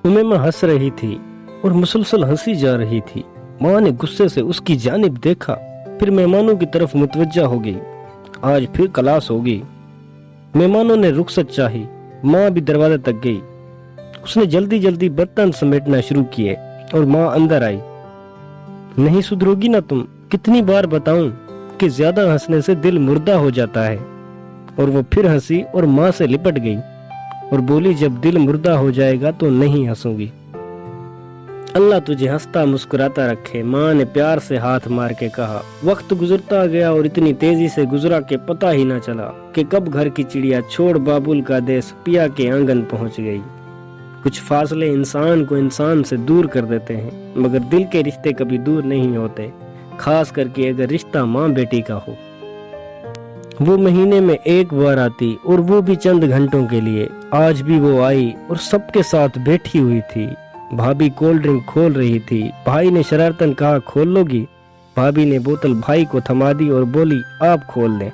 उमैमा हंस रही थी और मुसलसल हंसी जा रही थी। माँ ने गुस्से से उसकी जानिब देखा, फिर मेहमानों की तरफ मुतवज्जा हो गई। आज फिर क्लास होगी। मेहमानों ने रुखसत चाही। माँ भी दरवाजे तक गई। उसने जल्दी जल्दी बर्तन समेटना शुरू किए और माँ अंदर आई। नहीं सुधरोगी ना तुम? कितनी बार बताऊं कि ज्यादा हंसने से दिल मुर्दा हो जाता है। और वो फिर हंसी और माँ से लिपट गई और बोली, जब दिल मुर्दा हो जाएगा तो नहीं हंसूंगी। अल्लाह तुझे हंसता मुस्कुराता रखे, माँ ने प्यार से हाथ मार के कहा। वक्त गुजरता गया और इतनी तेजी से गुजरा कि पता ही ना चला कि कब घर की चिड़िया छोड़ बाबुल का देश पिया के आंगन पहुंच गई। कुछ फासले इंसान को इंसान से दूर कर देते हैं, मगर दिल के रिश्ते कभी दूर नहीं होते, खास करके अगर रिश्ता माँ बेटी का हो। वो महीने में एक बार आती और वो भी चंद घंटों के लिए। आज भी वो आई और सबके साथ बैठी हुई थी। भाभी कोल्ड ड्रिंक खोल रही थी। भाई ने शरारतन कहा, खोल लोगी? भाभी ने बोतल भाई को थमा दी और बोली, आप खोल लें।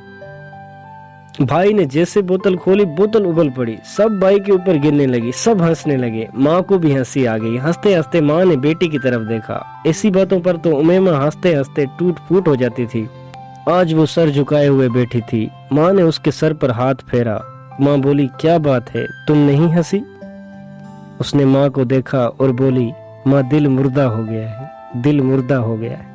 भाई ने जैसे बोतल खोली, बोतल उबल पड़ी। सब भाई के ऊपर गिरने लगी। सब हंसने लगे। माँ को भी हंसी आ गई। हंसते हंसते माँ ने बेटी की तरफ देखा। ऐसी बातों पर तो उमैमा हंसते हंसते टूट फूट हो जाती थी। आज वो सर झुकाए हुए बैठी थी। माँ ने उसके सर पर हाथ फेरा। माँ बोली, क्या बात है, तुम नहीं हंसी? उसने माँ को देखा और बोली, माँ दिल मुर्दा हो गया है, दिल मुर्दा हो गया है।